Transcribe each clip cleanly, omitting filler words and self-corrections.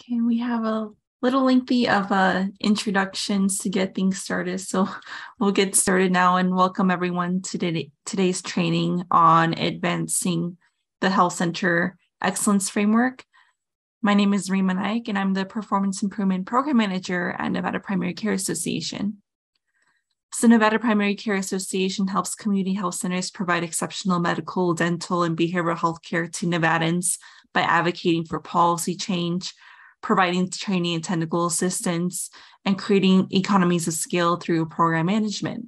Okay, we have a little lengthy of introductions to get things started. So we'll get started now and welcome everyone to today's training on advancing the Health Center Excellence Framework. My name is Rima Naik, and I'm the Performance Improvement Program Manager at Nevada Primary Care Association. So Nevada Primary Care Association helps community health centers provide exceptional medical, dental, and behavioral health care to Nevadans by advocating for policy change, providing training and technical assistance, and creating economies of scale through program management.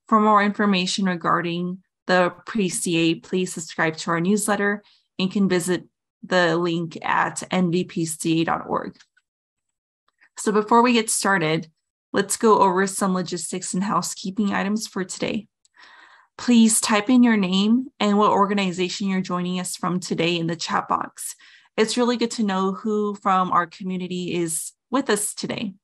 For more information regarding the PCA, please subscribe to our newsletter and can visit the link at nvpca.org. So before we get started, let's go over some logistics and housekeeping items for today. Please type in your name and what organization you're joining us from today in the chat box. It's really good to know who from our community is with us today.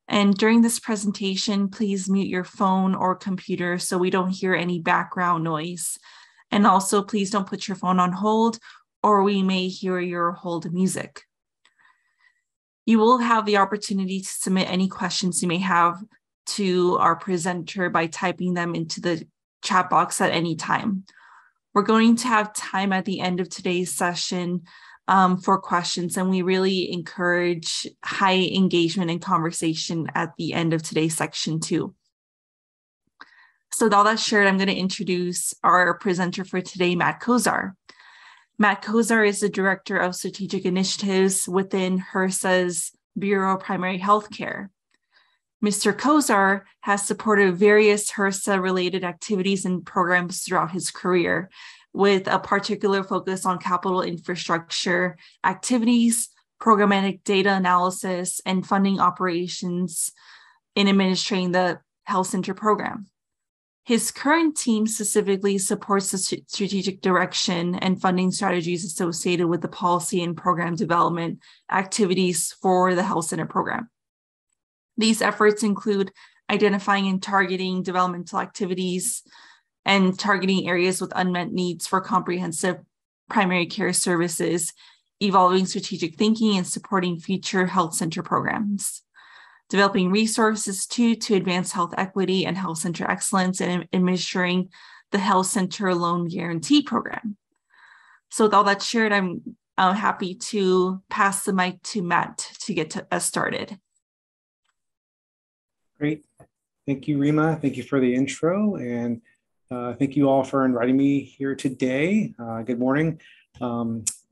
And during this presentation, please mute your phone or computer so we don't hear any background noise. And also, please don't put your phone on hold or we may hear your hold music. You will have the opportunity to submit any questions you may have to our presenter by typing them into the chat box at any time. We're going to have time at the end of today's session for questions, and we really encourage high engagement and conversation at the end of today's section too. So with all that shared, I'm going to introduce our presenter for today, Matt Kozar. Matt Kozar is the Director of Strategic Initiatives within HRSA's Bureau of Primary Healthcare. Mr. Kozar has supported various HRSA-related activities and programs throughout his career, with a particular focus on capital infrastructure activities, programmatic data analysis, and funding operations in administering the health center program. His current team specifically supports the strategic direction and funding strategies associated with the policy and program development activities for the health center program. These efforts include identifying and targeting developmental activities and targeting areas with unmet needs for comprehensive primary care services, evolving strategic thinking, and supporting future health center programs. Developing resources to advance health equity and health center excellence, and administering the health center loan guarantee program. So with all that shared, I'm happy to pass the mic to Matt to get us started. Great. Thank you, Rima. Thank you for the intro, and thank you all for inviting me here today. Good morning.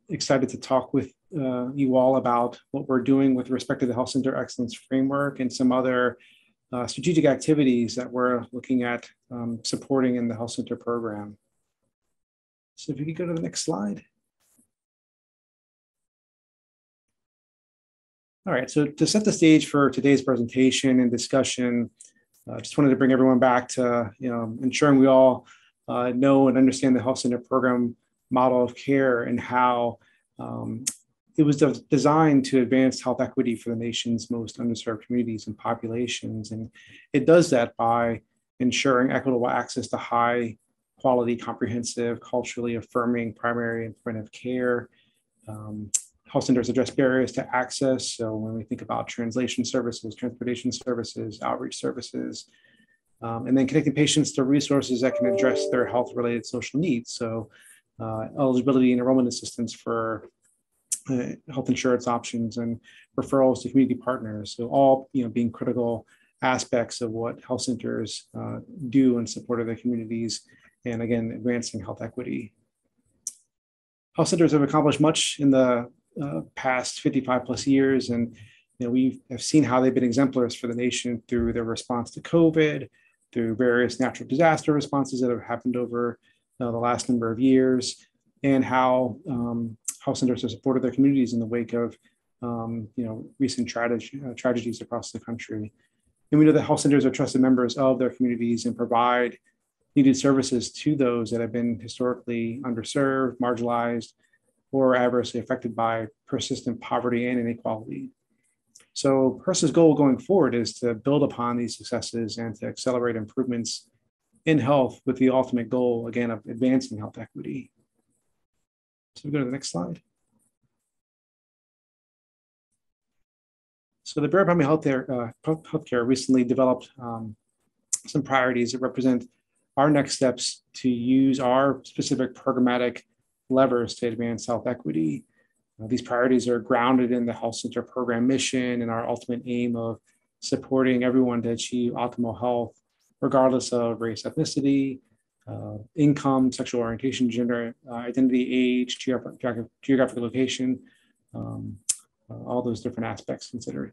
Excited to talk with you all about what we're doing with respect to the Health Center Excellence Framework and some other strategic activities that we're looking at supporting in the Health Center program. So if you could go to the next slide. All right, so to set the stage for today's presentation and discussion, I just wanted to bring everyone back to ensuring we all know and understand the Health Center program model of care and how it was designed to advance health equity for the nation's most underserved communities and populations. And it does that by ensuring equitable access to high quality, comprehensive, culturally affirming primary and preventive care. Health centers address barriers to access. So when we think about translation services, transportation services, outreach services, and then connecting patients to resources that can address their health-related social needs. So eligibility and enrollment assistance for health insurance options and referrals to community partners. So all being critical aspects of what health centers do in support of their communities, and again, advancing health equity. Health centers have accomplished much in the past 55 plus years, and we have seen how they've been exemplars for the nation through their response to COVID, through various natural disaster responses that have happened over the last number of years, and how health centers have supported their communities in the wake of recent tragedies across the country. And we know that health centers are trusted members of their communities and provide needed services to those that have been historically underserved, marginalized, or adversely affected by persistent poverty and inequality. So HRSA's goal going forward is to build upon these successes and to accelerate improvements in health with the ultimate goal, again, of advancing health equity. So we go to the next slide. So the Bureau of Primary Healthcare recently developed some priorities that represent our next steps to use our specific programmatic levers to advance health equity. These priorities are grounded in the Health Center program mission and our ultimate aim of supporting everyone to achieve optimal health, regardless of race, ethnicity, income, sexual orientation, gender, identity, age, geographic location, all those different aspects considered.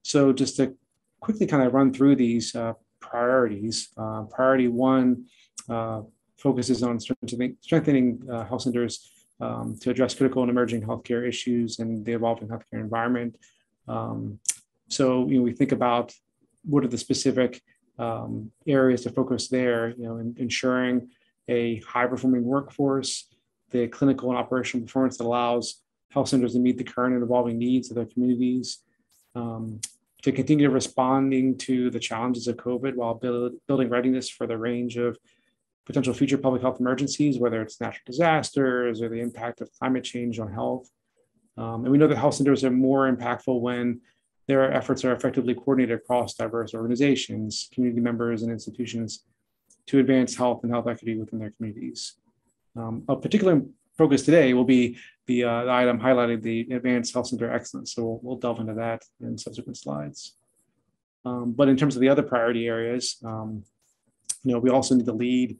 So just to quickly kind of run through these priorities, priority one focuses on strengthening health centers to address critical and emerging healthcare issues and the evolving healthcare environment. So we think about what are the specific areas to focus there, ensuring a high-performing workforce, the clinical and operational performance that allows health centers to meet the current and evolving needs of their communities, to continue responding to the challenges of COVID while building readiness for the range of potential future public health emergencies, whether it's natural disasters or the impact of climate change on health. And we know that health centers are more impactful when their efforts are effectively coordinated across diverse organizations, community members, and institutions to advance health and health equity within their communities. A particular focus today will be the item highlighting the advanced health center excellence. So we'll delve into that in subsequent slides. But in terms of the other priority areas, we also need to lead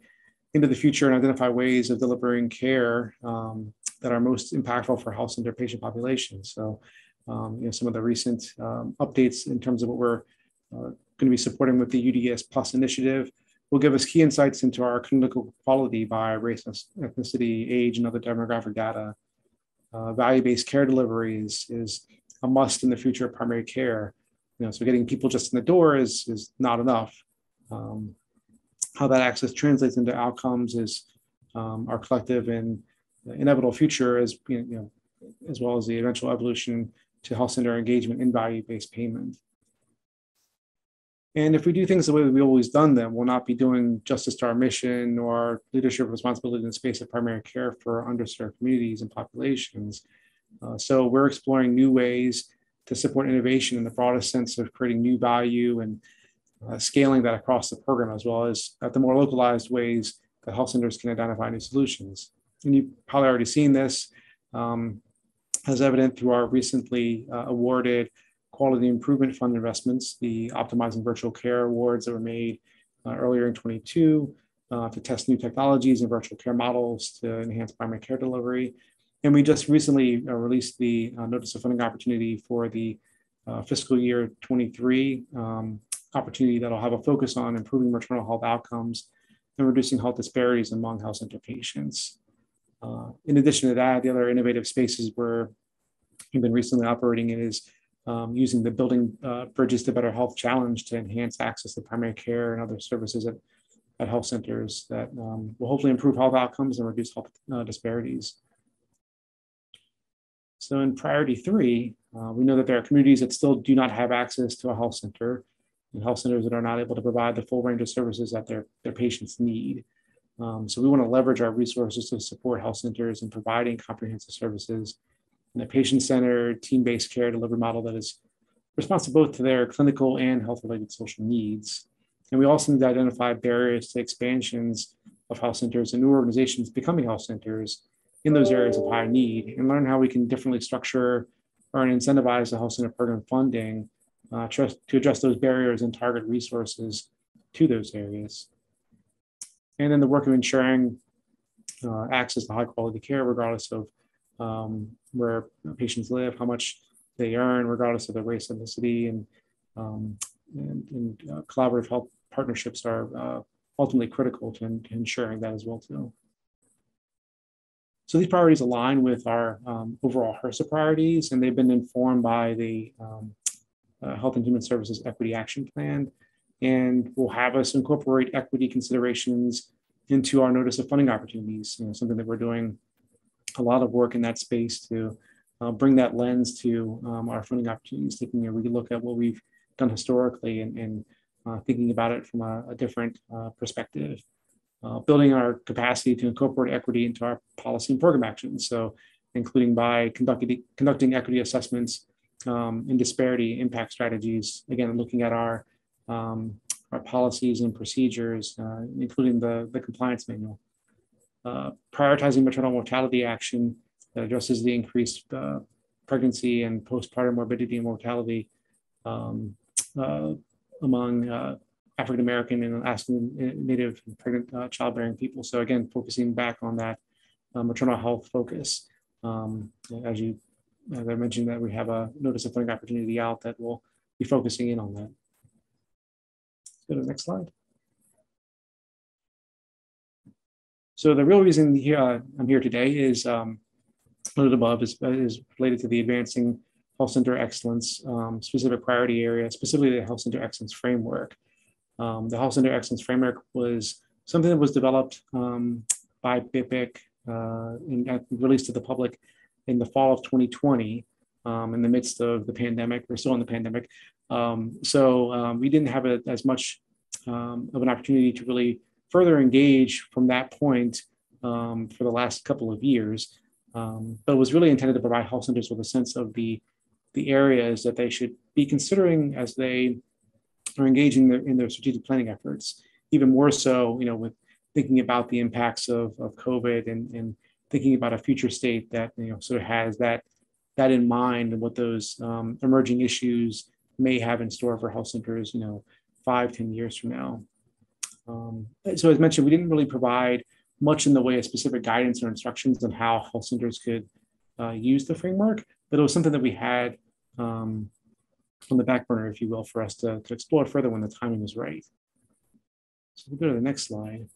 into the future and identify ways of delivering care that are most impactful for health center patient populations. So, some of the recent updates in terms of what we're going to be supporting with the UDS Plus initiative will give us key insights into our clinical quality by race, ethnicity, age, and other demographic data. Value-based care delivery is a must in the future of primary care. So getting people just in the door is not enough. How that access translates into outcomes is our collective and inevitable future, as well as the eventual evolution to health center engagement in value-based payment. And if we do things the way we've always done them, we'll not be doing justice to our mission or our leadership responsibility in the space of primary care for underserved communities and populations. So we're exploring new ways to support innovation in the broadest sense of creating new value and scaling that across the program, as well as at the more localized ways that health centers can identify new solutions. And you've probably already seen this as evident through our recently awarded Quality Improvement Fund investments, the Optimizing Virtual Care Awards that were made earlier in 22 to test new technologies and virtual care models to enhance primary care delivery. And we just recently released the Notice of Funding Opportunity for the fiscal year 23 opportunity that'll have a focus on improving maternal health outcomes and reducing health disparities among health center patients. In addition to that, the other innovative spaces we've been recently operating in is using the Building Bridges to Better Health Challenge to enhance access to primary care and other services at health centers that will hopefully improve health outcomes and reduce health disparities. So in priority three, we know that there are communities that still do not have access to a health center, and health centers that are not able to provide the full range of services that their patients need. So we want to leverage our resources to support health centers in providing comprehensive services in a patient-centered, team-based care delivery model that is responsive both to their clinical and health-related social needs. And we also need to identify barriers to expansions of health centers and new organizations becoming health centers in those areas of high need, and learn how we can differently structure or incentivize the health center program funding to address those barriers and target resources to those areas. And then the work of ensuring access to high quality care, regardless of where patients live, how much they earn, regardless of their race, ethnicity, and collaborative health partnerships are ultimately critical to ensuring that as well too. So these priorities align with our overall HRSA priorities, and they've been informed by the Health and Human Services Equity Action Plan, and will have us incorporate equity considerations into our Notice of Funding Opportunities, something that we're doing a lot of work in that space to bring that lens to our funding opportunities, taking a relook at what we've done historically and thinking about it from a different perspective. Building our capacity to incorporate equity into our policy and program actions. So including by conducting equity assessments and disparity impact strategies. Again, looking at our policies and procedures, including the compliance manual. Prioritizing maternal mortality action that addresses the increased pregnancy and postpartum morbidity and mortality among African American and Alaskan Native and pregnant childbearing people. So again, focusing back on that maternal health focus. As I mentioned, that we have a notice of funding opportunity out that will be focusing in on that. Let's go to the next slide. So the real reason here I'm here today is noted above is related to the Advancing Health Center Excellence specific priority area, specifically the Health Center Excellence Framework. The Health Center Excellence Framework was something that was developed by BIPIC and released to the public in the fall of 2020 in the midst of the pandemic. We're still in the pandemic. So we didn't have as much of an opportunity to really further engage from that point for the last couple of years. But it was really intended to provide health centers with a sense of the areas that they should be considering as they are engaging in their strategic planning efforts. Even more so, with thinking about the impacts of COVID and thinking about a future state that sort of has that in mind and what those emerging issues may have in store for health centers, 5-10 years from now. So as mentioned, we didn't really provide much in the way of specific guidance or instructions on how health centers could use the framework, but it was something that we had on the back burner, if you will, for us to explore further when the timing was right. So we'll go to the next slide.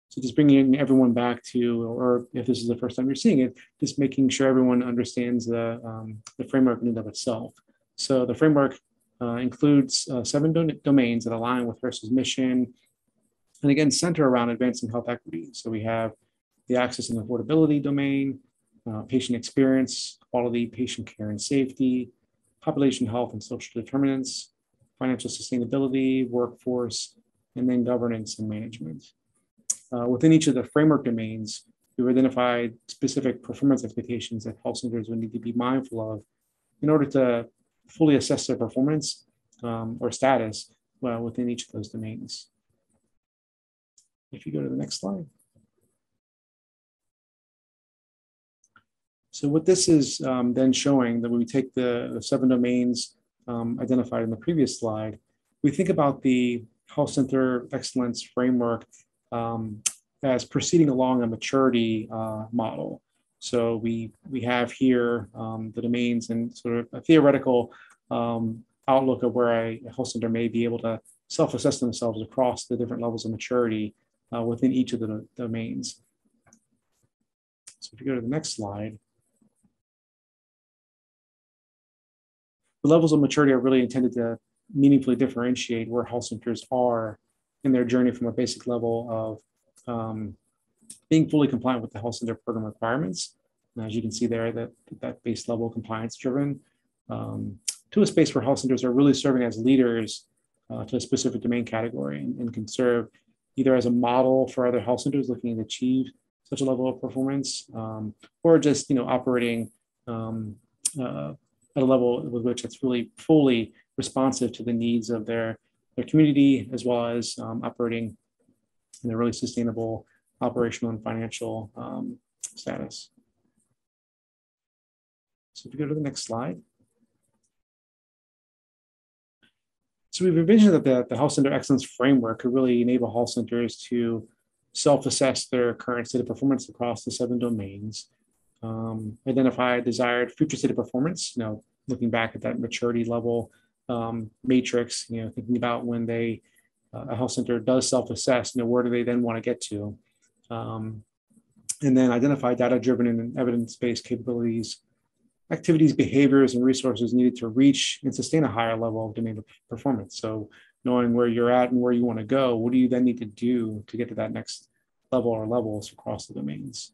So just bringing everyone back to, or if this is the first time you're seeing it, just making sure everyone understands the framework in and of itself. So the framework includes 7 domains that align with HRSA's mission, and again, center around advancing health equity. So we have the access and affordability domain, patient experience, quality, patient care and safety, population health and social determinants, financial sustainability, workforce, and then governance and management. Within each of the framework domains, we've identified specific performance expectations that health centers would need to be mindful of in order to fully assess their performance or status within each of those domains. If you go to the next slide. So what this is then showing, that when we take the 7 domains identified in the previous slide, we think about the Health Center Excellence Framework as proceeding along a maturity model. So we have here the domains and sort of a theoretical outlook of where a health center may be able to self-assess themselves across the different levels of maturity within each of the domains. So if you go to the next slide, the levels of maturity are really intended to meaningfully differentiate where health centers are in their journey from a basic level of being fully compliant with the health center program requirements. And as you can see there, that base level compliance driven to a space where health centers are really serving as leaders to a specific domain category and can serve either as a model for other health centers looking to achieve such a level of performance, or just operating at a level with which it's really fully responsive to the needs of their community, as well as operating in a really sustainable operational and financial status. So if you go to the next slide. So we've envisioned that the Health Center Excellence Framework could really enable health centers to self-assess their current state of performance across the 7 domains, identify desired future state of performance, looking back at that maturity level matrix, thinking about when a health center does self-assess, where do they then want to get to? And then identify data-driven and evidence-based capabilities, activities, behaviors, and resources needed to reach and sustain a higher level of domain performance. So knowing where you're at and where you want to go, what do you then need to do to get to that next level or levels across the domains?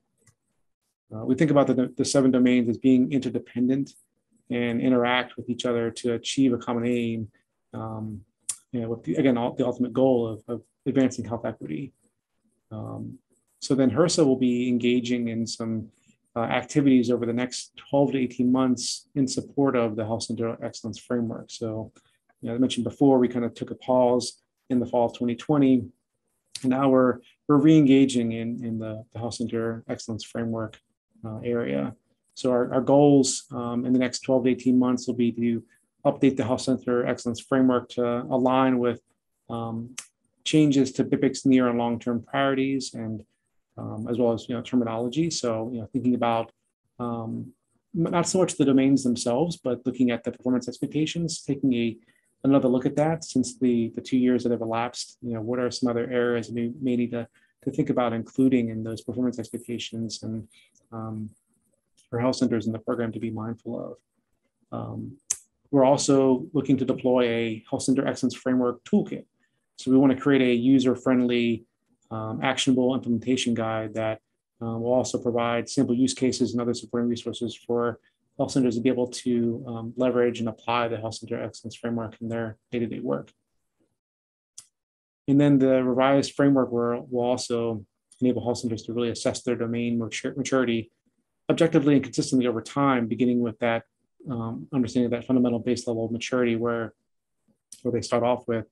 We think about the 7 domains as being interdependent and interact with each other to achieve a common aim, with the ultimate goal of advancing health equity. So then HRSA will be engaging in some activities over the next 12 to 18 months in support of the Health Center Excellence Framework. So, I mentioned before, we kind of took a pause in the fall of 2020, and now we're re-engaging in the Health Center Excellence Framework area. So our goals in the next 12 to 18 months will be to update the Health Center Excellence Framework to align with changes to BIPIC's near and long-term priorities, and as well as terminology. So thinking about not so much the domains themselves, but looking at the performance expectations, taking another look at that since the 2 years that have elapsed. What are some other areas we may need to think about including in those performance expectations, and for health centers in the program to be mindful of. We're also looking to deploy a Health Center Excellence Framework toolkit. So we want to create a user-friendly, actionable implementation guide that will also provide sample use cases and other supporting resources for health centers to be able to leverage and apply the Health Center Excellence Framework in their day-to-day work. And then the revised framework will also enable health centers to really assess their domain maturity objectively and consistently over time, beginning with that understanding that fundamental base level of maturity where they start off with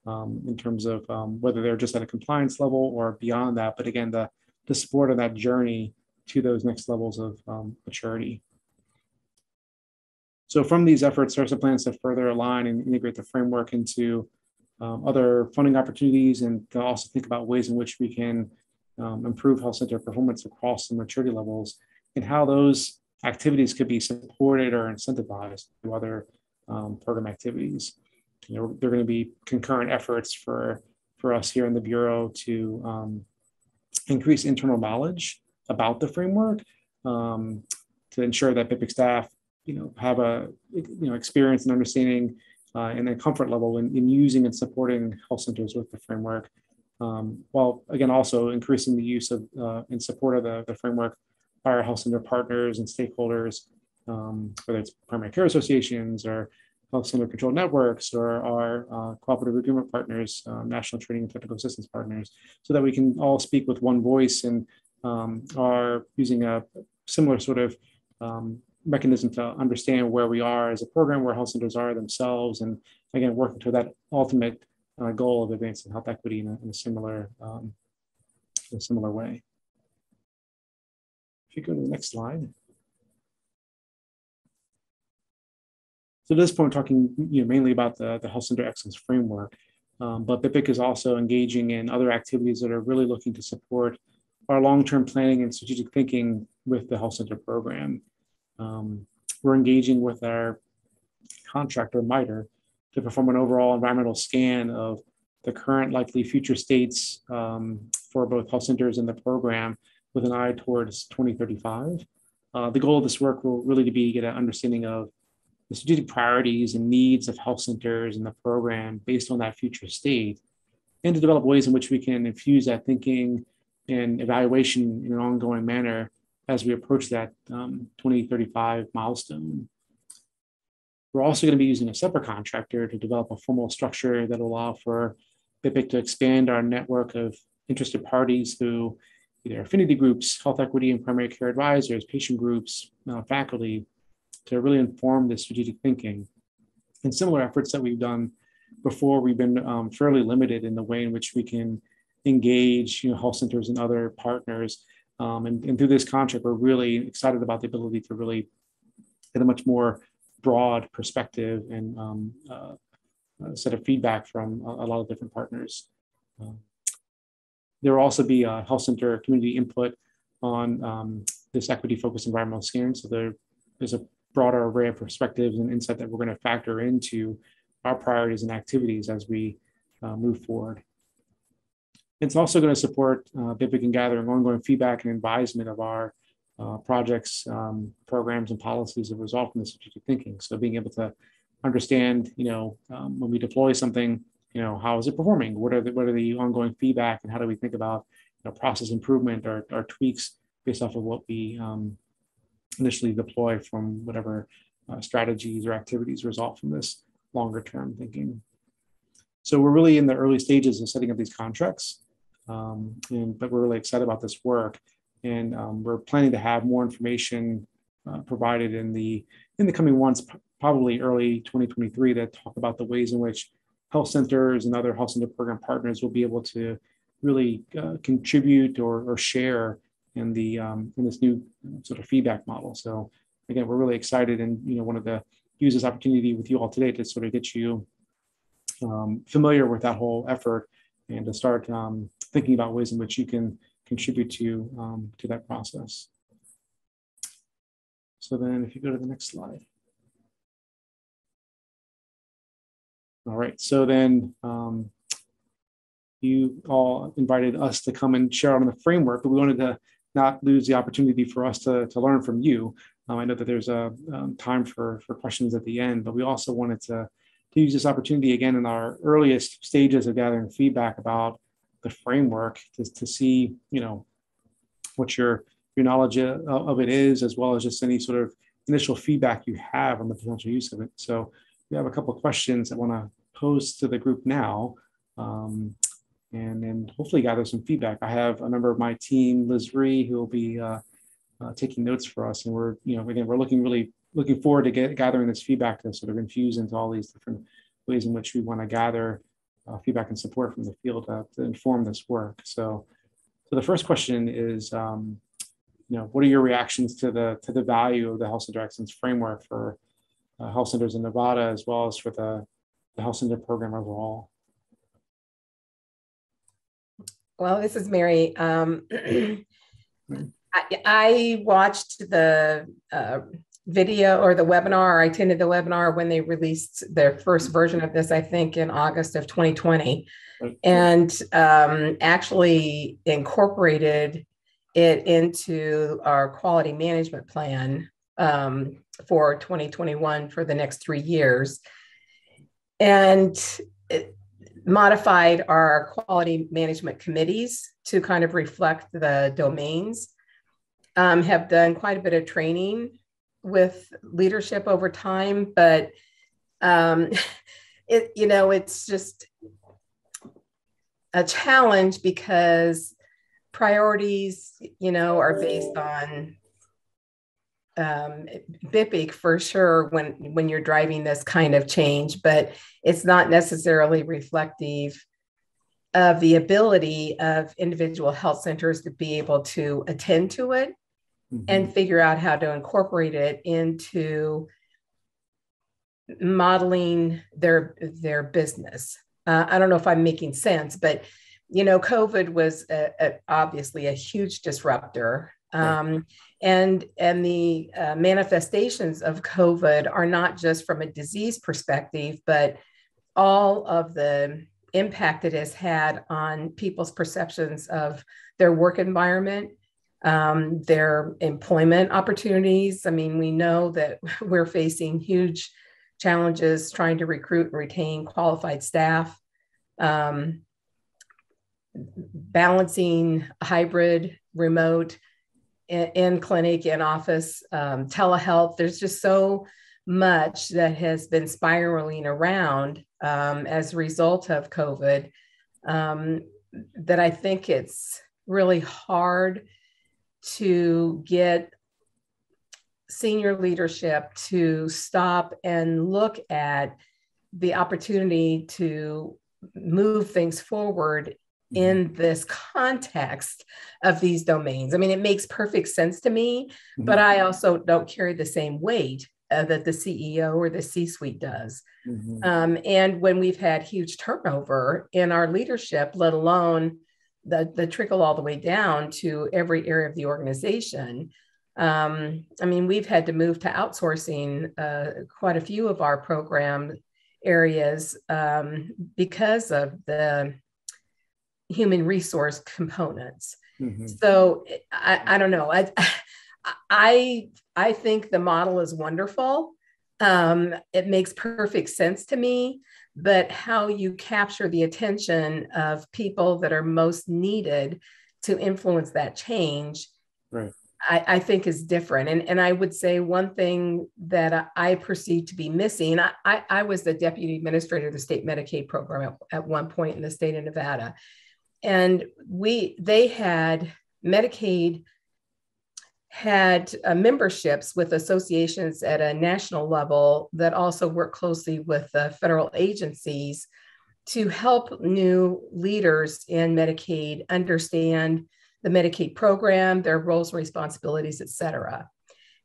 in terms of whether they're just at a compliance level or beyond that. But again, the support of that journey to those next levels of maturity. So from these efforts, there's plans to further align and integrate the framework into other funding opportunities, and to also think about ways in which we can improve health center performance across the maturity levels, and how those activities could be supported or incentivized through other program activities. There are going to be concurrent efforts for us here in the Bureau to increase internal knowledge about the framework, to ensure that BIPIC staff have a experience and understanding and a comfort level in using and supporting health centers with the framework, while again also increasing the use of in support of the framework by our health center partners and stakeholders, whether it's primary care associations or health center control networks or our cooperative agreement partners, national training and technical assistance partners, so that we can all speak with one voice and are using a similar sort of mechanism to understand where we are as a program, where health centers are themselves, and again, working to that ultimate goal of advancing health equity in a similar way. If you go to the next slide. So at this point, we're talking mainly about the Health Center Excellence Framework, but BIPIC is also engaging in other activities that are really looking to support our long-term planning and strategic thinking with the health center program. We're engaging with our contractor, MITRE, to perform an overall environmental scan of the current likely future states for both health centers and the program, with an eye towards 2035. The goal of this work will really be to get an understanding of the strategic priorities and needs of health centers and the program based on that future state, and to develop ways in which we can infuse that thinking and evaluation in an ongoing manner as we approach that 2035 milestone. We're also going to be using a separate contractor to develop a formal structure that will allow for BIPIC to expand our network of interested parties through either affinity groups, health equity and primary care advisors, patient groups, faculty, to really inform this strategic thinking. And similar efforts that we've done before, we've been fairly limited in the way in which we can engage health centers and other partners. And through this contract, we're really excited about the ability to really get a much more broad perspective and set of feedback from a lot of different partners. There will also be a health center community input on this equity-focused environmental scan. So there's a broader array of perspectives and insight that we're going to factor into our priorities and activities as we move forward. It's also going to support BIPIC in gathering ongoing feedback and advisement of our projects, programs, and policies that result from the strategic thinking. So being able to understand, when we deploy something, how is it performing? What are the ongoing feedback, and how do we think about process improvement or tweaks based off of what we initially deploy from whatever strategies or activities result from this longer term thinking. So we're really in the early stages of setting up these contracts, but we're really excited about this work. And we're planning to have more information provided in the coming months, probably early 2023, that talk about the ways in which health centers and other health center program partners will be able to really contribute or share in this new sort of feedback model. So again, we're really excited, and wanted to use this opportunity with you all today to sort of get you familiar with that whole effort, and to start thinking about ways in which you can contribute to that process. So then if you go to the next slide. All right, so then you all invited us to come and share on the framework, but we wanted to not lose the opportunity for us to learn from you. I know that there's a time for questions at the end, but we also wanted to use this opportunity again in our earliest stages of gathering feedback about the framework to see, what your knowledge of it is, as well as just any sort of initial feedback you have on the potential use of it. So we have a couple of questions I want to pose to the group now, and then hopefully gather some feedback. I have a member of my team, Liz Ree, who will be taking notes for us, and we're, again, we're looking forward to gathering this feedback to sort of infuse into all these different ways in which we want to gather feedback and support from the field to inform this work. So the first question is, what are your reactions to the value of the Health Center Excellence Framework for health centers in Nevada, as well as for the health center program overall? Well, this is Mary. I watched the video or the webinar, or I attended the webinar when they released their first version of this, I think in August of 2020, and actually incorporated it into our quality management plan for 2021 for the next 3 years, and it modified our quality management committees to kind of reflect the domains. Have done quite a bit of training with leadership over time, but it's just a challenge because priorities, are based on BIPIC for sure when you're driving this kind of change, but it's not necessarily reflective of the ability of individual health centers to be able to attend to it and figure out how to incorporate it into modeling their business. I don't know if I'm making sense, but COVID was obviously a huge disruptor, and the manifestations of COVID are not just from a disease perspective, but all of the impact it has had on people's perceptions of their work environment, their employment opportunities. I mean, we know that we're facing huge challenges trying to recruit and retain qualified staff, balancing hybrid, remote, in clinic, in office, telehealth. There's just so much that has been spiraling around as a result of COVID that I think it's really hard to get senior leadership to stop and look at the opportunity to move things forward in this context of these domains. I mean, it makes perfect sense to me, but I also don't carry the same weight that the CEO or the C-suite does. And when we've had huge turnover in our leadership, let alone the trickle all the way down to every area of the organization, I mean, we've had to move to outsourcing quite a few of our program areas because of the human resource components. So I don't know. I think the model is wonderful. It makes perfect sense to me, but how you capture the attention of people that are most needed to influence that change, right, I think is different. And I would say one thing that I perceive to be missing, I was the deputy administrator of the state Medicaid program at one point in the state of Nevada. And they had Medicaid had memberships with associations at a national level that also work closely with federal agencies to help new leaders in Medicaid understand the Medicaid program, their roles and responsibilities, et cetera.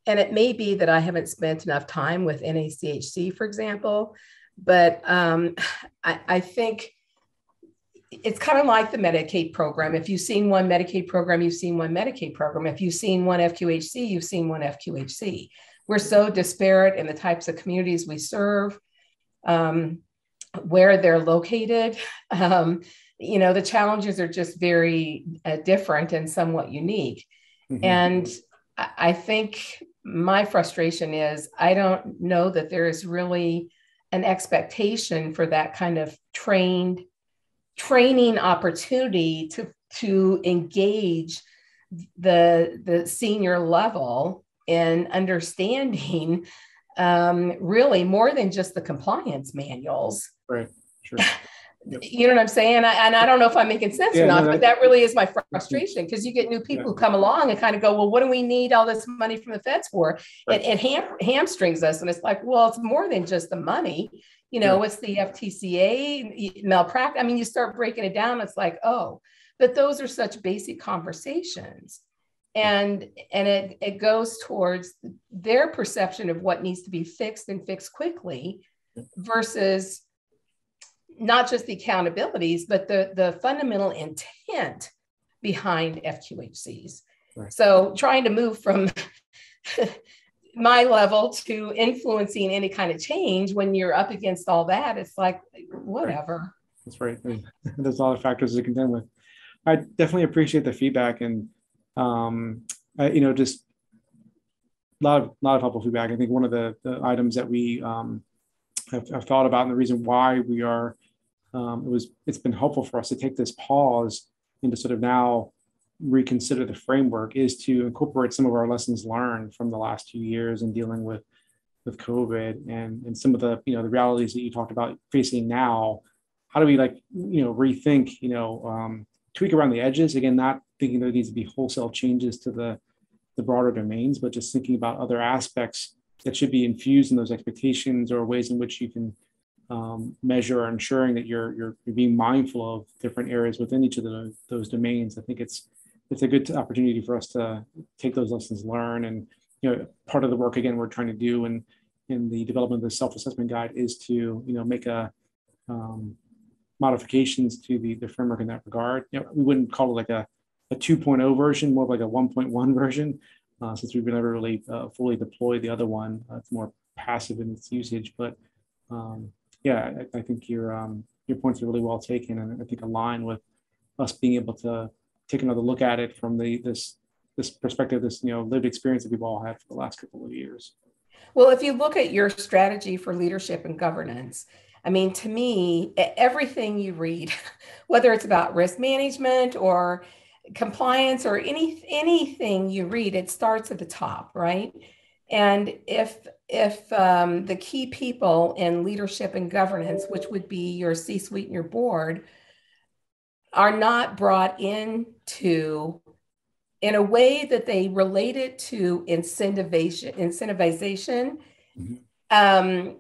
And it may be that I haven't spent enough time with NACHC, for example, but I think it's kind of like the Medicaid program. If you've seen one Medicaid program, you've seen one Medicaid program. If you've seen one FQHC, you've seen one FQHC. We're so disparate in the types of communities we serve, where they're located. The challenges are just very different and somewhat unique. Mm-hmm. And I think my frustration is I don't know that there is really an expectation for that kind of training opportunity to engage the senior level in understanding really more than just the compliance manuals. Right. Sure. Yep. You know what I'm saying? And I don't know if I'm making sense or not, but that really is my frustration, because you get new people who come along and kind of go, well, what do we need all this money from the feds for? Right. It hamstrings us. And it's like, well, it's more than just the money. It's the FTCA, malpractice. I mean, you start breaking it down, it's like, oh, but those are such basic conversations. And it goes towards their perception of what needs to be fixed and fixed quickly versus not just the accountabilities, but the fundamental intent behind FQHCs. Right. So trying to move from my level to influencing any kind of change when you're up against all that, it's like, whatever. That's right. There's a lot of factors to contend with. I definitely appreciate the feedback, and just a lot of helpful feedback. I think one of the items that we have thought about, and the reason why we are, it's been helpful for us to take this pause and to sort of now reconsider the framework, is to incorporate some of our lessons learned from the last 2 years in dealing with COVID and some of the the realities that you talked about facing now. How do we rethink, tweak around the edges? Again, not thinking there needs to be wholesale changes to the broader domains, but just thinking about other aspects that should be infused in those expectations, or ways in which you can measure or ensuring that you're being mindful of different areas within each of those domains. I think it's a good opportunity for us to take those lessons learned. And part of the work, again, we're trying to do in the development of the self-assessment guide is to make modifications to the framework in that regard. We wouldn't call it like a 2.0 version, more like a 1.1 version, since we've never really fully deployed the other one. It's more passive in its usage, but I think your points are really well taken, and I think align with us being able to take another look at it from this perspective, this lived experience that we've all had for the last couple of years. Well, if you look at your strategy for leadership and governance, I mean, to me, everything you read, whether it's about risk management or compliance or anything you read, it starts at the top, right? And if the key people in leadership and governance, which would be your C-suite and your board, are not brought into in a way that they relate it to incentivization, mm-hmm.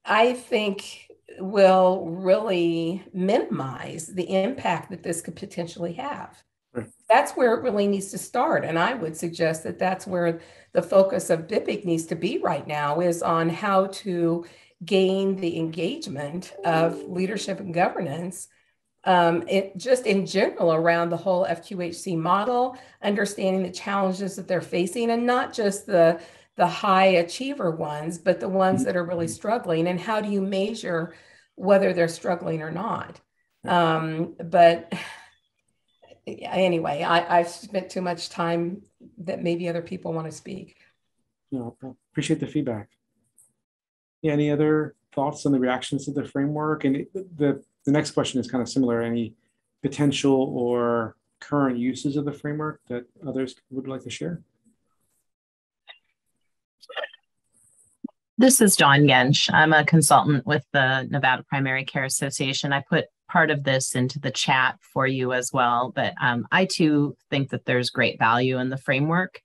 I think will really minimize the impact that this could potentially have. Right. That's where it really needs to start. And I would suggest that that's where the focus of BIPIC needs to be right now, is on how to gain the engagement of leadership and governance, just in general around the whole FQHC model, understanding the challenges that they're facing, and not just the high achiever ones, but the ones that are really struggling, and how do you measure whether they're struggling or not. But anyway, I've spent too much time that maybe other people want to speak. No, I appreciate the feedback. Yeah, any other thoughts on the reactions to the framework? And the next question is kind of similar. Any potential or current uses of the framework that others would like to share? This is Dawn Gensch. I'm a consultant with the Nevada Primary Care Association. I put part of this into the chat for you as well. But I too think that there's great value in the framework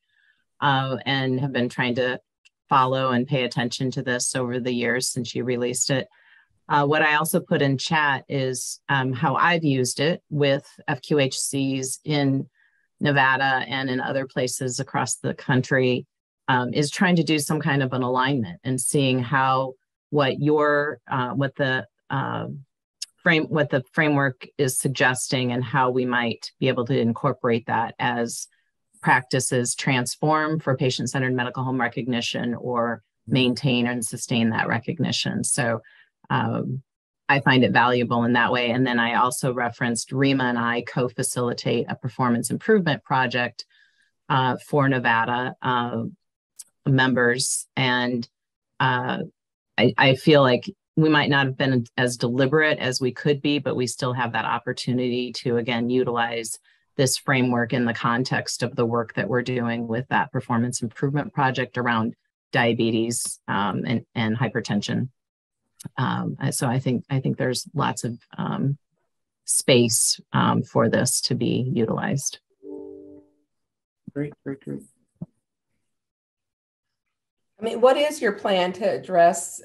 and have been trying to follow and pay attention to this over the years since you released it. What I also put in chat is how I've used it with FQHCs in Nevada and in other places across the country, is trying to do some kind of an alignment and seeing how what the framework is suggesting and how we might be able to incorporate that as practices transform for patient-centered medical home recognition or maintain and sustain that recognition. So I find it valuable in that way. And then I also referenced Rima and I co-facilitate a performance improvement project for Nevada members. And I feel like we might not have been as deliberate as we could be, but we still have that opportunity to, again, utilize this framework in the context of the work that we're doing with that performance improvement project around diabetes and hypertension. So I think there's lots of space for this to be utilized. Great. I mean, what is your plan to address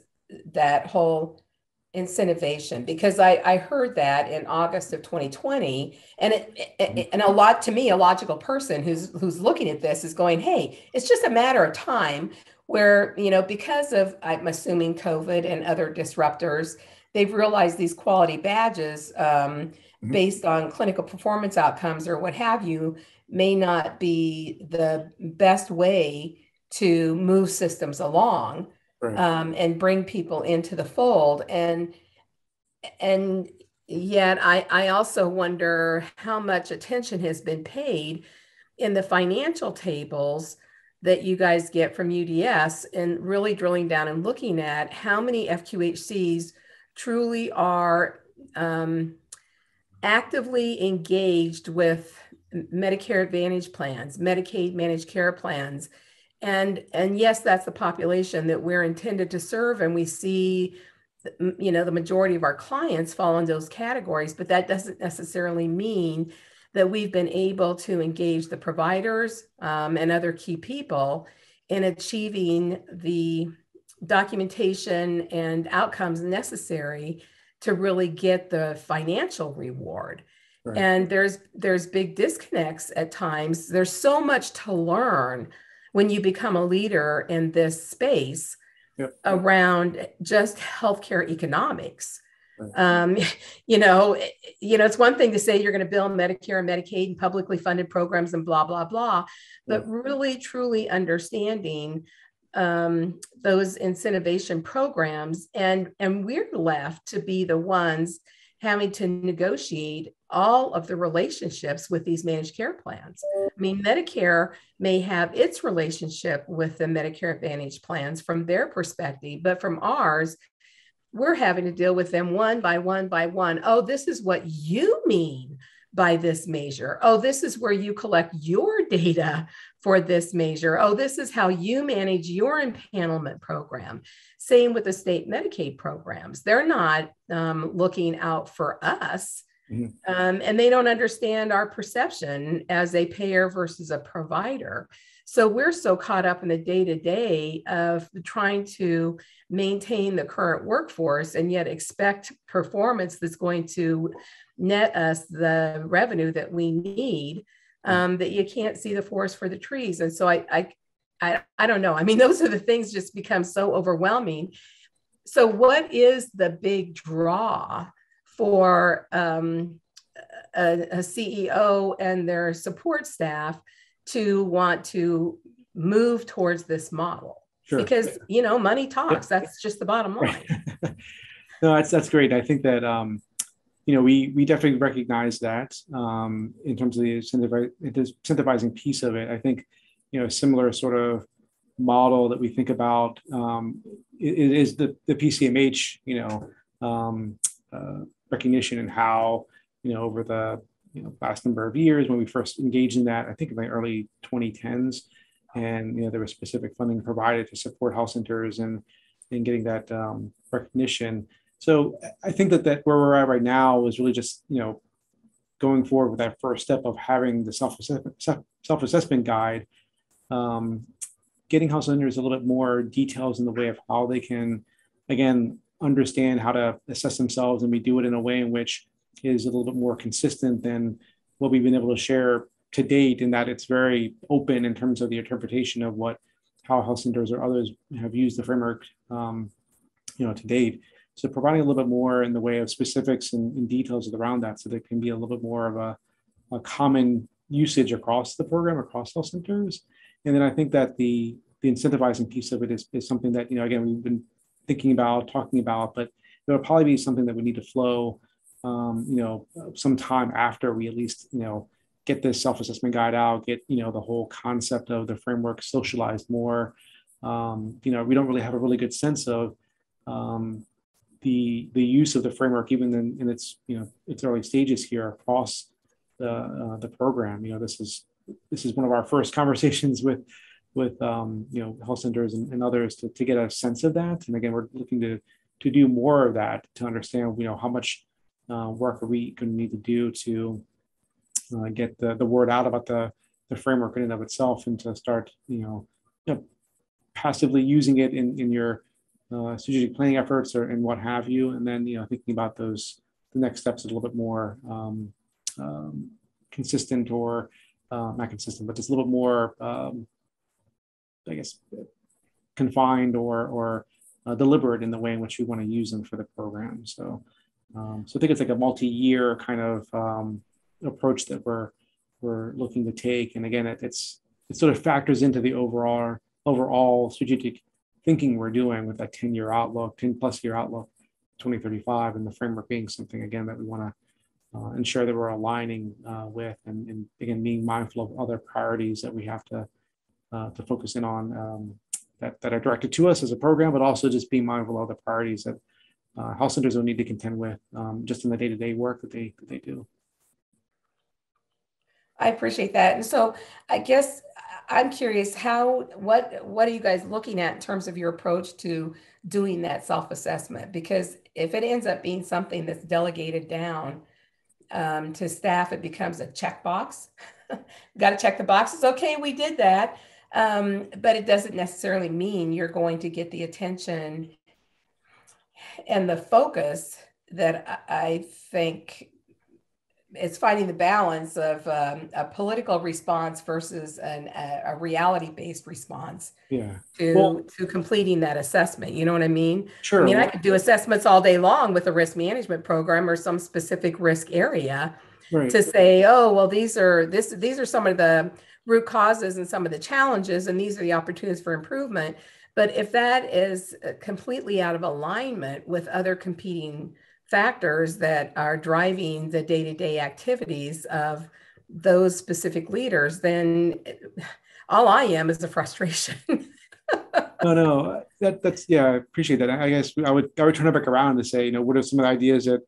that whole incentivization? Because I heard that in August of 2020, and and a logical person who's looking at this is going, hey, it's just a matter of time where, because of, I'm assuming, COVID and other disruptors, they've realized these quality badges based on clinical performance outcomes or what have you may not be the best way to move systems along. Right. And bring people into the fold. And yet I also wonder how much attention has been paid in the financial tables that you guys get from UDS, and really drilling down and looking at how many FQHCs truly are actively engaged with Medicare Advantage plans, Medicaid managed care plans. And yes, that's the population that we're intended to serve. And we see, the majority of our clients fall in those categories, but that doesn't necessarily mean that we've been able to engage the providers and other key people in achieving the documentation and outcomes necessary to really get the financial reward. Right. And there's big disconnects at times. There's so much to learn when you become a leader in this space. Yep. Around just healthcare economics. Right. It's one thing to say you're going to bill Medicare and Medicaid and publicly funded programs and blah, blah, blah, but really, truly understanding those incentivization programs. And we're left to be the ones having to negotiate all of the relationships with these managed care plans. I mean, Medicare may have its relationship with the Medicare Advantage plans from their perspective, but from ours, we're having to deal with them one by one by one. Oh, this is what you mean by this measure. Oh, this is where you collect your data for this measure. Oh, this is how you manage your empanelment program. Same with the state Medicaid programs. They're not looking out for us. Mm-hmm. And they don't understand our perception as a payer versus a provider. So we're so caught up in the day-to-day of trying to maintain the current workforce and yet expect performance that's going to net us the revenue that we need, that you can't see the forest for the trees. And so I don't know. I mean, those are the things just become so overwhelming. So what is the big draw for a CEO and their support staff to want to move towards this model? Sure. Because, money talks. That's just the bottom line. No, that's great. I think that, we definitely recognize that in terms of the incentivizing piece of it. I think, a similar sort of model that we think about is the PCMH, recognition, and how, over the last number of years when we first engaged in that, I think in the early 2010s, and there was specific funding provided to support health centers and getting that recognition. So I think that where we're at right now is really just, going forward with that first step of having the self-assessment guide, getting house lenders a little bit more details in the way of how they can, again, understand how to assess themselves, and we do it in a way in which is a little bit more consistent than what we've been able to share to date, in that it's very open in terms of the interpretation of how health centers or others have used the framework, to date. So providing a little bit more in the way of specifics and details around that, so there can be a little bit more of a common usage across the program, across health centers. And then I think that the incentivizing piece of it is something that, again, we've been thinking about, talking about, but it'll probably be something that we need to flow, some time after we at least, get this self-assessment guide out, get, the whole concept of the framework socialized more. We don't really have a really good sense of the use of the framework, even in its, its early stages here across the program. This is one of our first conversations with health centers and others to get a sense of that. And again, we're looking to do more of that, to understand, how much work are we going to need to do to get the word out about the framework in and of itself, and to start, passively using it in your strategic planning efforts and what have you. And then, thinking about the next steps a little bit more consistent, or not consistent, but just a little bit more, I guess, confined or deliberate in the way in which we want to use them for the program. So I think it's like a multi-year kind of approach that we're looking to take. And again, it sort of factors into the overall strategic thinking we're doing with that 10-year outlook, 10+ year outlook, 2035, and the framework being something, again, that we want to ensure that we're aligning with, and again, being mindful of other priorities that we have to focus in on, that are directed to us as a program, but also just being mindful of the priorities that health centers will need to contend with just in the day-to-day work that they do. I appreciate that. And so I guess I'm curious, what are you guys looking at in terms of your approach to doing that self-assessment? Because if it ends up being something that's delegated down to staff, it becomes a checkbox. Got to check the boxes. Okay, we did that. But it doesn't necessarily mean you're going to get the attention and the focus that I think it's finding the balance of a political response versus a reality-based response to completing that assessment. You know what I mean? Sure. I mean, I could do assessments all day long with a risk management program or some specific risk area, right, to say, oh, well, these are some of the root causes and some of the challenges, and these are the opportunities for improvement. But if that is completely out of alignment with other competing factors that are driving the day-to-day activities of those specific leaders, then all I am is a frustration. No, that's I appreciate that. I guess I would turn it back around to say, what are some of the ideas that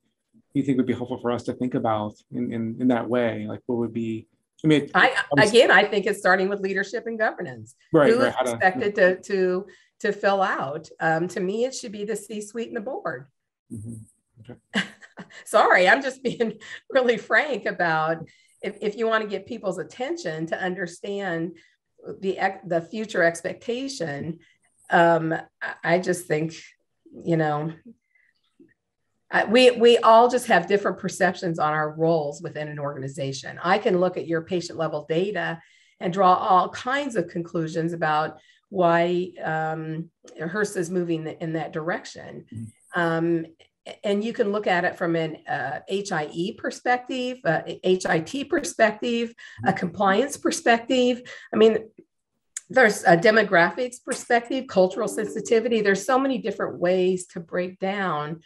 you think would be helpful for us to think about in that way? Like, what would be? I mean, I think it's starting with leadership and governance. Right. Who is expected to fill out? To me, it should be the C-suite and the board. Mm-hmm. Okay. Sorry, I'm just being really frank about if you want to get people's attention to understand the future expectation. I just think, we all just have different perceptions on our roles within an organization. I can look at your patient level data and draw all kinds of conclusions about why HRSA is moving in that direction. And you can look at it from an HIE perspective, HIT perspective, a compliance perspective. I mean, there's a demographics perspective, cultural sensitivity. There's so many different ways to break down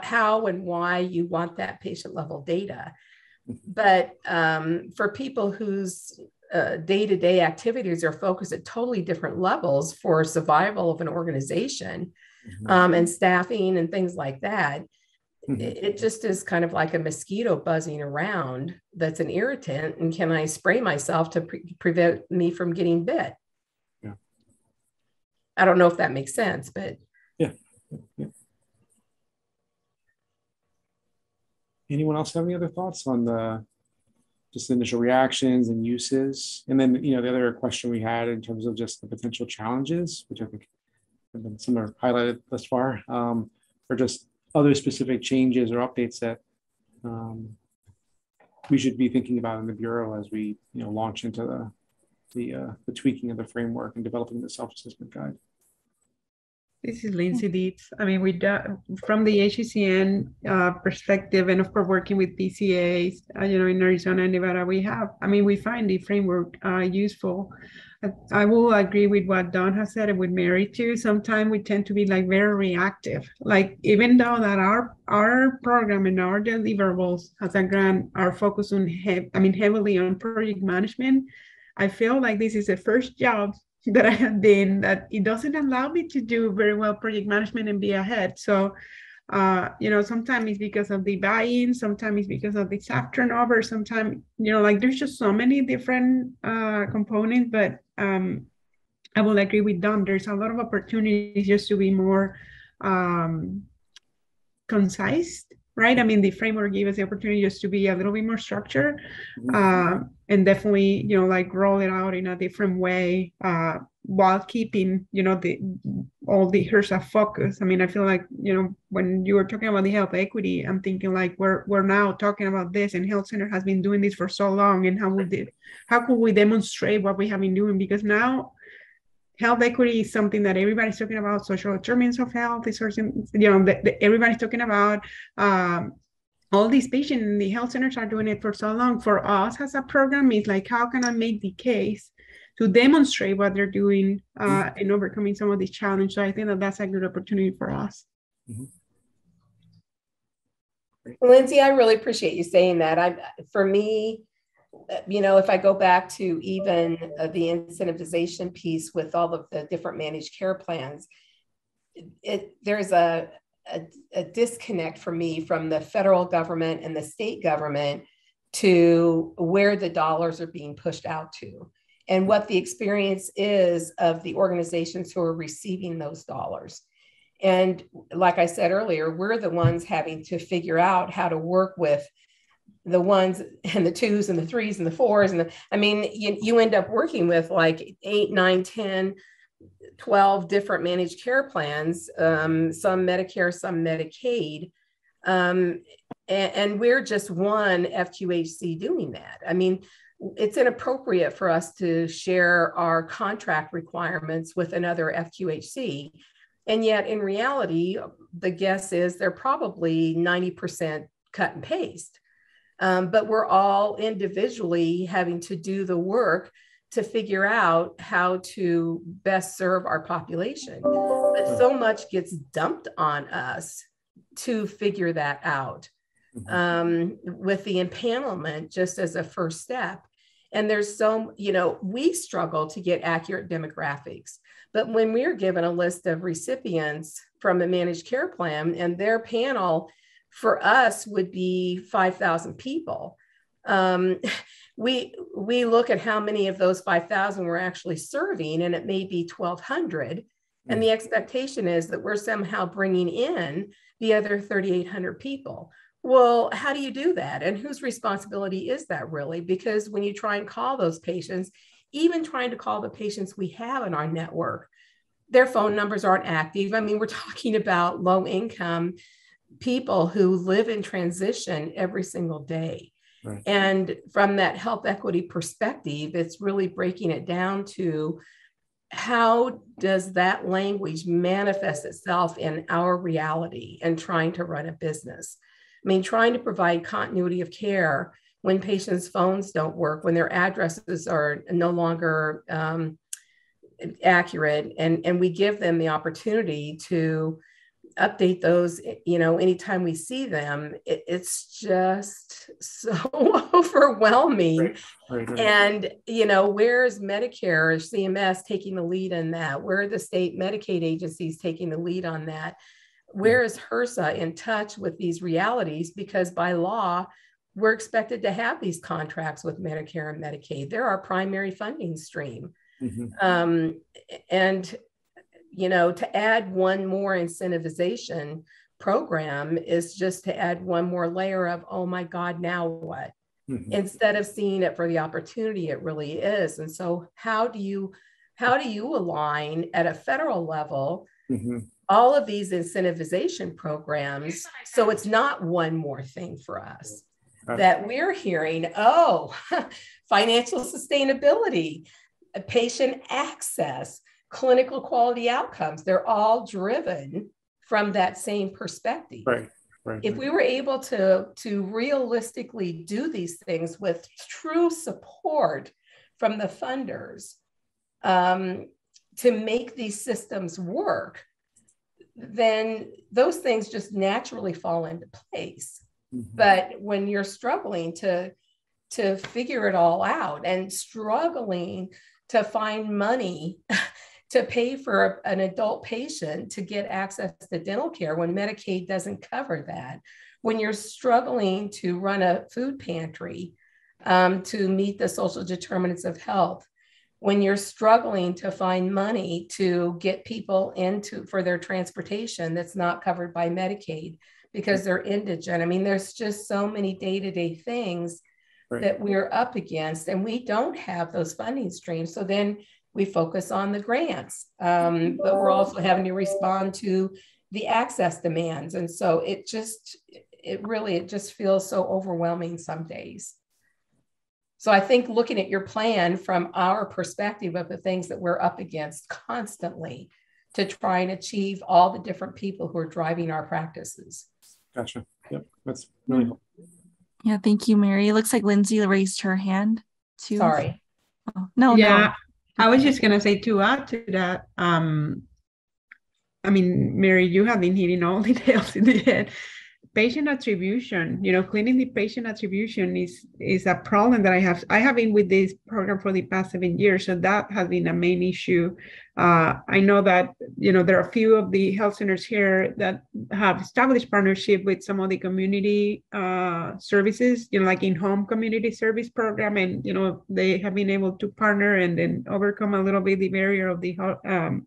how and why you want that patient level data. But for people whose day-to-day activities are focused at totally different levels for survival of an organization, and staffing and things like that, it just is kind of like a mosquito buzzing around that's an irritant. And can I spray myself to prevent me from getting bit? Yeah. I don't know if that makes sense, but yeah. Anyone else have any other thoughts on just the initial reactions and uses? And then, the other question we had in terms of just the potential challenges, which I think have been some are highlighted thus far, or just other specific changes or updates that we should be thinking about in the Bureau as we, launch into the tweaking of the framework and developing the self-assessment guide. This is Lindsay Dietz. I mean, from the HCCN perspective, and of course working with PCAs, in Arizona and Nevada, we find the framework useful. I will agree with what Don has said and with Mary too. Sometimes we tend to be very reactive. Even though that our program and our deliverables as a grant are focused on heavily on project management, I feel like this is the first job that I have been that it doesn't allow me to do very well project management and be ahead. So, sometimes it's because of the buy-in, sometimes it's because of the staff turnover, sometimes, there's just so many different components, but I will agree with Don. There's a lot of opportunities just to be more concise, right? The framework gave us the opportunity just to be a little bit more structured, and definitely, roll it out in a different way, while keeping, all the HRSA focus. I feel like, when you were talking about the health equity, I'm thinking we're now talking about this, and Health Center has been doing this for so long, and how could we demonstrate what we have been doing? Because now health equity is something that everybody's talking about. Social determinants of health is something, everybody's talking about. All these patients in the health centers are doing it for so long. For us as a program, it's how can I make the case to demonstrate what they're doing and overcoming some of these challenges? So I think that's a good opportunity for us. Mm-hmm. Lindsay, I really appreciate you saying that. For me, if I go back to even the incentivization piece with all of the different managed care plans, there's a disconnect for me from the federal government and the state government to where the dollars are being pushed out to and what the experience is of the organizations who are receiving those dollars. And like I said earlier, we're the ones having to figure out how to work with the ones and the twos and the threes and the fours. And you end up working with 8, 9, 10, 12 different managed care plans, some Medicare, some Medicaid. And we're just one FQHC doing that. It's inappropriate for us to share our contract requirements with another FQHC. And yet in reality, the guess is they're probably 90% cut and paste. But we're all individually having to do the work to figure out how to best serve our population. But so much gets dumped on us to figure that out with the empanelment just as a first step. And there's we struggle to get accurate demographics. But when we're given a list of recipients from a managed care plan and their panel for us would be 5,000 people, we look at how many of those 5,000 we're actually serving, and it may be 1,200. And the expectation is that we're somehow bringing in the other 3,800 people. Well, how do you do that? And whose responsibility is that really? Because when you try and call those patients, even trying to call the patients we have in our network, their phone numbers aren't active. We're talking about low income people who live in transition every single day. Right. And from that health equity perspective, it's really breaking it down to how does that language manifest itself in our reality and trying to run a business. Trying to provide continuity of care when patients' phones don't work, when their addresses are no longer accurate, and we give them the opportunity to update those, anytime we see them, it's just so overwhelming. Right. And, where's Medicare or CMS taking the lead in that? Where are the state Medicaid agencies taking the lead on that? Where is HRSA in touch with these realities? Because by law, we're expected to have these contracts with Medicare and Medicaid. They're our primary funding stream. Mm-hmm. And to add one more incentivization program is just to add one more layer of, oh my God, now what? Mm-hmm. Instead of seeing it for the opportunity it really is. And so how do you align at a federal level mm-hmm. all of these incentivization programs so it's not one more thing for us that we're hearing, financial sustainability, patient access, clinical quality outcomes, they're all driven from that same perspective. Right. If we were able to realistically do these things with true support from the funders to make these systems work, then those things just naturally fall into place. Mm-hmm. But when you're struggling to figure it all out and struggling to find money to pay for an adult patient to get access to dental care when Medicaid doesn't cover that, when you're struggling to run a food pantry to meet the social determinants of health, when you're struggling to find money to get people for their transportation that's not covered by Medicaid because they're indigent. I mean, there's just so many day-to-day things that we're up against, and we don't have those funding streams. So then we focus on the grants, but we're also having to respond to the access demands. And so it just feels so overwhelming some days. So I think looking at your plan from our perspective of the things that we're up against constantly to try and achieve all the different people who are driving our practices. Gotcha. Yep. That's really helpful. Yeah. Thank you, Mary. It looks like Lindsay raised her hand too. Sorry. Oh, no. I was just going to say to add to that, I mean, Mary, you have been hitting all details in the head. Patient attribution, cleaning the patient attribution is a problem that I have been with this program for the past 7 years. So that has been a main issue. I know that, there are a few of the health centers here that have established partnership with some of the community services, like in-home community service program. And, they have been able to partner and then overcome a little bit the barrier of the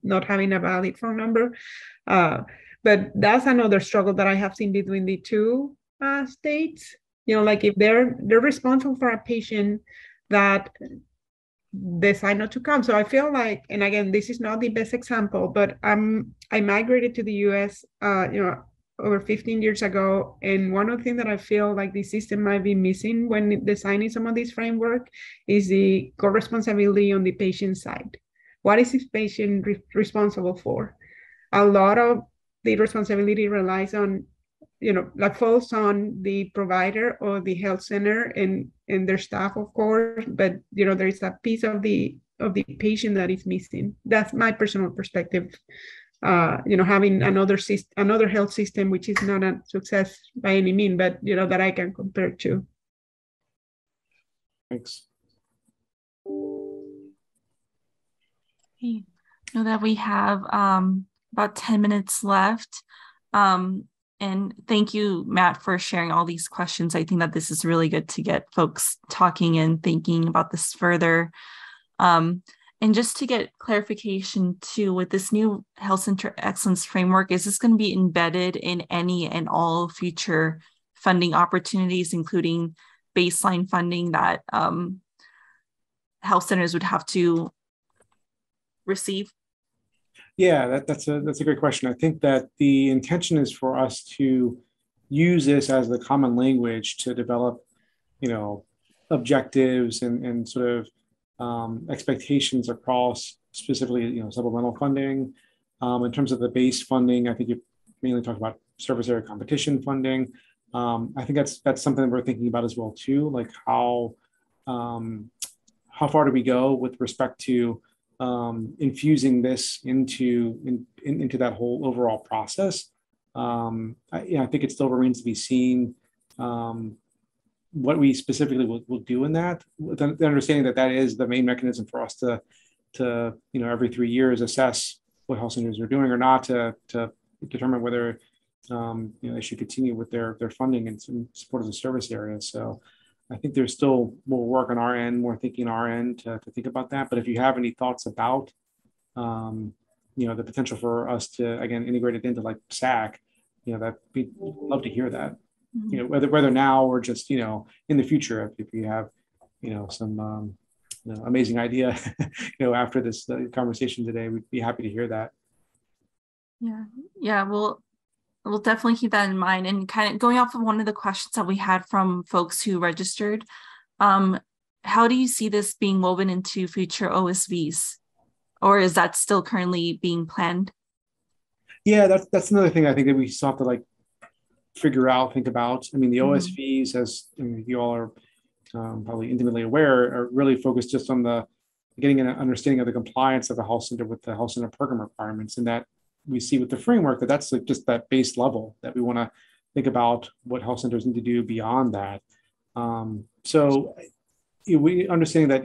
not having a valid phone number. But that's another struggle that I have seen between the two states. Like if they're responsible for a patient that decide not to come. So I feel like, and again, this is not the best example, but I migrated to the US, over 15 years ago. And one of the things that I feel like the system might be missing when designing some of this framework is the co-responsibility on the patient side. What is this patient responsible for? A lot of the responsibility relies on, falls on the provider or the health center and their staff, of course, but, there is a piece of the patient that is missing. That's my personal perspective. Having another health system, which is not a success by any means, but, that I can compare to. Thanks. Okay. Know that we have about 10 minutes left. And thank you, Matt, for sharing all these questions. I think that this is really good to get folks talking and thinking about this further. And just to get clarification too, with this new Health Center Excellence Framework, is this going to be embedded in any and all future funding opportunities, including baseline funding that health centers would have to receive? Yeah, that's a great question. I think that the intention is for us to use this as the common language to develop, objectives and sort of expectations across specifically, supplemental funding. In terms of the base funding, I think you mainly talked about service area competition funding. I think that's something that we're thinking about as well too, like how far do we go with respect to infusing this into that whole overall process. I think it still remains to be seen what we specifically will do in that, with the understanding that is the main mechanism for us to every 3 years assess what health centers are doing or not to determine whether they should continue with their funding and support of the service area. So I think there's still more work on our end, more thinking on our end to think about that. But if you have any thoughts about, the potential for us to, again, integrate it into like SAC, that we'd love to hear that, whether now or just, in the future, if you have, some, amazing idea, after this conversation today, we'd be happy to hear that. Yeah. We'll definitely keep that in mind. And kind of going off of one of the questions that we had from folks who registered, how do you see this being woven into future OSVs? Or is that still currently being planned? Yeah, that's another thing I think that we still have to think about. I mean, the OSVs, as you all are probably intimately aware, are really focused just on the getting an understanding of the compliance of the health center with the health center program requirements, and that we see with the framework that's just that base level that we want to think about what health centers need to do beyond that. So we understanding that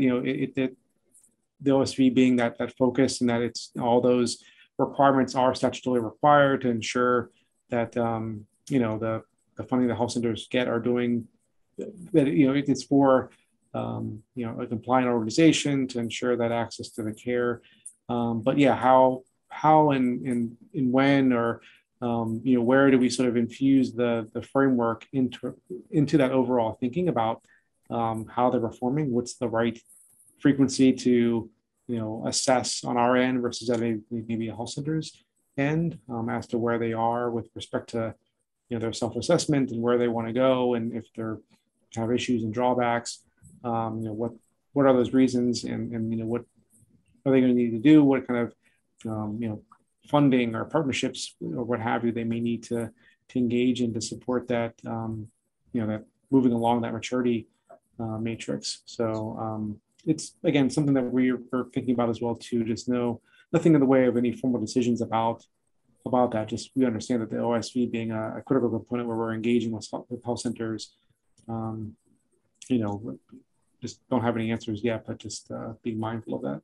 the OSV being that focus, and that it's all those requirements are statutorily required to ensure that the funding the health centers get are doing that. It's for a compliant organization to ensure that access to the care. But yeah, how and when, or where do we sort of infuse the framework into that overall thinking about how they're performing? What's the right frequency to assess on our end versus at maybe a health center's end, as to where they are with respect to their self-assessment and where they want to go, and if they're have issues and drawbacks, what are those reasons, and what are they going to need to do, what kind of funding or partnerships or what have you they may need to engage in to support that that moving along that maturity matrix. So it's again something that we're thinking about as well too. Just nothing in the way of any formal decisions about that. Just we understand that the OSV being a critical component where we're engaging with health centers. Just don't have any answers yet, but just being mindful of that.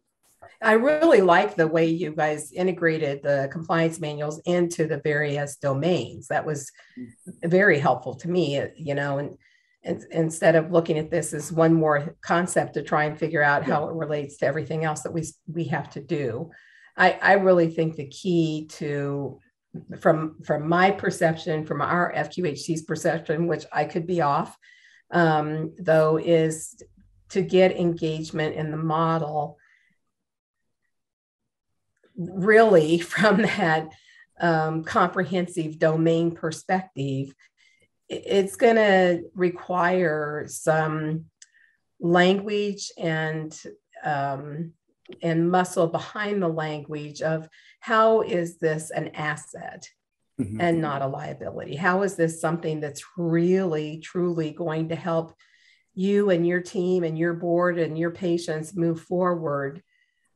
I really like the way you guys integrated the compliance manuals into the various domains. That was very helpful to me, and instead of looking at this as one more concept to try and figure out how it relates to everything else that we have to do. I really think the key to, from my perception, from our FQHC's perception, which I could be off, though, is to get engagement in the model really from that comprehensive domain perspective. It's going to require some language and muscle behind the language of how is this an asset and not a liability? How is this something that's really, truly going to help you and your team and your board and your patients move forward,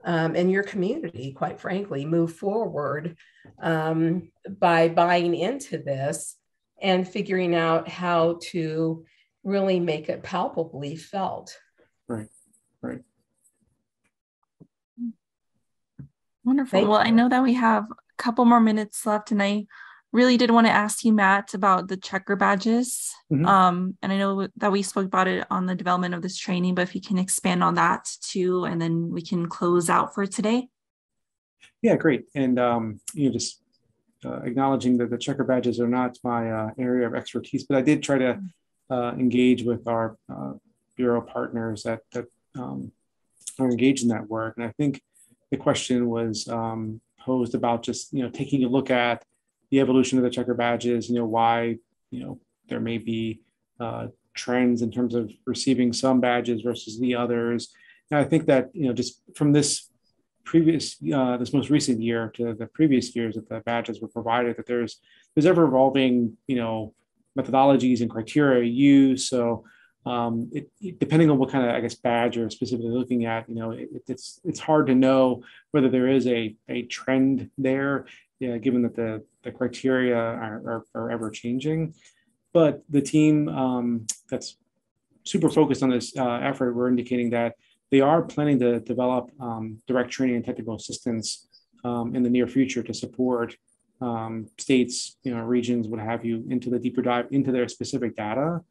and your community, quite frankly, move forward by buying into this and figuring out how to really make it palpably felt. Right. Wonderful. Well, I know that we have a couple more minutes left, and I really did want to ask you, Matt, about the checker badges. And I know that we spoke about it on the development of this training, but if you can expand on that too, and then we can close out for today. Yeah, great. And just acknowledging that the checker badges are not my area of expertise, but I did try to engage with our bureau partners that are engaged in that work. And I think the question was posed about just taking a look at the evolution of the checker badges, why there may be trends in terms of receiving some badges versus the others. And I think that just from this most recent year to the previous years that the badges were provided, that there's ever evolving methodologies and criteria used. So depending on what kind of badge you're specifically looking at, it's hard to know whether there is a trend there, given that the criteria are ever changing. But the team that's super focused on this effort, we're indicating that they are planning to develop direct training and technical assistance in the near future to support states, regions, what have you, into the deeper dive into their specific data,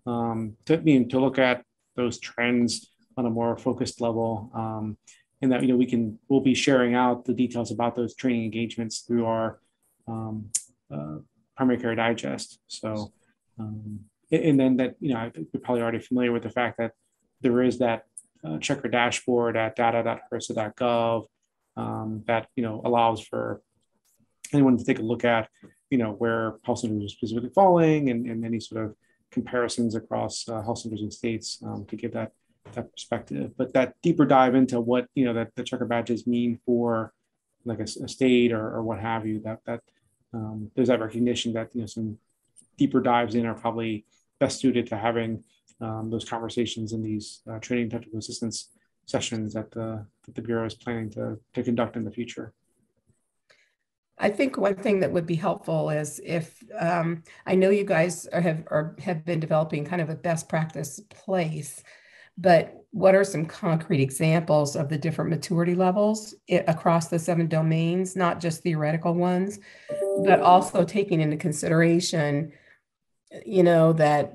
to look at those trends on a more focused level, and that we'll be sharing out the details about those training engagements through our Primary Care Digest. So, and then that, I think you're probably already familiar with the fact that there is that checker dashboard at data.hrsa.gov that, allows for anyone to take a look at, where health centers are specifically falling and any sort of comparisons across health centers and states to give that perspective. But that deeper dive into what, that the checker badges mean for like a state or what have you, that there's that recognition that, some deeper dives in are probably best suited to having those conversations in these training technical assistance sessions that the Bureau is planning to conduct in the future. I think one thing that would be helpful is if I know you guys have been developing kind of a best practice place, but what are some concrete examples of the different maturity levels across the 7 domains, not just theoretical ones, but also taking into consideration, that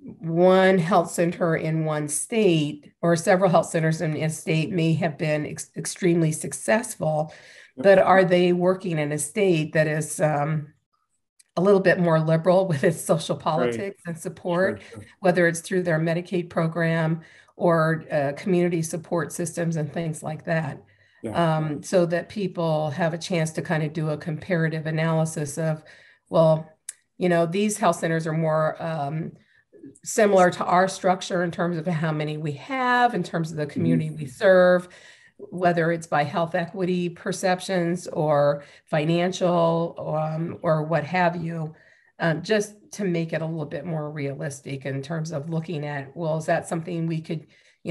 one health center in one state or several health centers in a state may have been extremely successful, but are they working in a state that is a little bit more liberal with its social politics and support, sure. Whether it's through their Medicaid program or community support systems and things like that, so that people have a chance to kind of do a comparative analysis of, well, these health centers are more similar to our structure in terms of how many we have, in terms of the community we serve, whether it's by health equity perceptions or financial or what have you, just to make it a little bit more realistic in terms of looking at, well, is that something we could,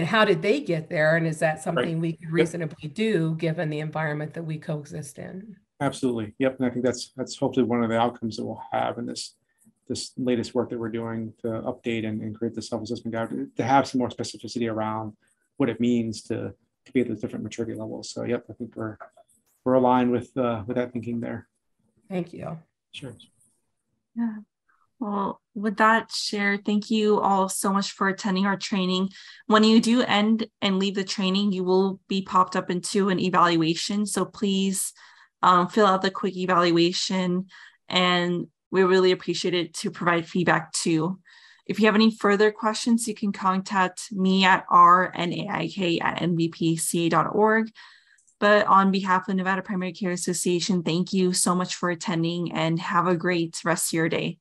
how did they get there? And is that something we could reasonably do given the environment that we coexist in? Absolutely. Yep. And I think that's hopefully one of the outcomes that we'll have in this latest work that we're doing to update and create the self-assessment guide, to have some more specificity around what it means to be at those different maturity levels. So, yep, I think we're aligned with that thinking there. Thank you. Sure. Yeah. Well, with that share, thank you all so much for attending our training. When you do end and leave the training, you will be popped up into an evaluation. So please fill out the quick evaluation, and we really appreciate it to provide feedback too. If you have any further questions, you can contact me at rnaik@nvpca.org. But on behalf of Nevada Primary Care Association, thank you so much for attending and have a great rest of your day.